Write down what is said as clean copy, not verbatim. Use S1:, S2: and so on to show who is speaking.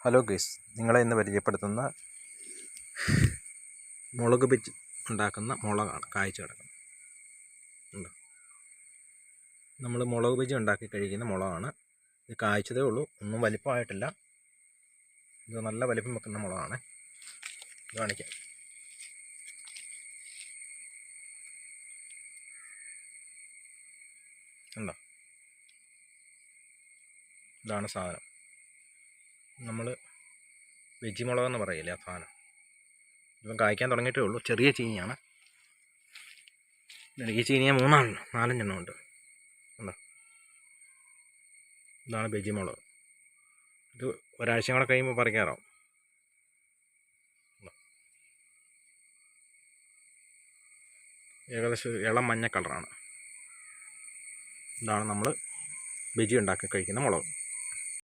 S1: Hello guys, നിങ്ങളെ ഇന്ന് പരിചയപ്പെടുത്തുന്ന മുളക് ബജി ഉണ്ടാക്കുന്ന മുളകാണ് കായ്ച്ചു കിടക്കുന്നത്. നമ്മൾ മുളക് ബജി ഉണ്ടാക്കി കഴിക്കുന്ന മുളകാണ്. ഇത് കായ്ച്ചതേ ഉള്ളൂ, ഒന്നും വലിപ്പമായിട്ടില്ല. ഇത് നല്ല വലിപ്പം വെക്കുന്ന മുളകാണ്. കാണിക്കാം. ഉണ്ടോ? ഇതാണ് സാധനം. നമ്മൾ ബജി മുളകെന്ന് പറയില്ലേ, ആ സാധനം. ഇപ്പം കായ്ക്കാൻ തുടങ്ങിയിട്ടേ ഉള്ളൂ. ചെറിയ ചീനിയാണ്. ഈ ചീനിയെ 4-5 ഉണ്ട്. ഉണ്ടോ? ഇതാണ് ബജി മുളക്. ഇത് ഒരാഴ്ചയും കൂടെ കഴിയുമ്പോൾ പറിക്കാറാവും. ഏകദേശം ഇളം മഞ്ഞ കളറാണ്. ഇതാണ് നമ്മൾ ബജി ഉണ്ടാക്കി കഴിക്കുന്ന മുളക്.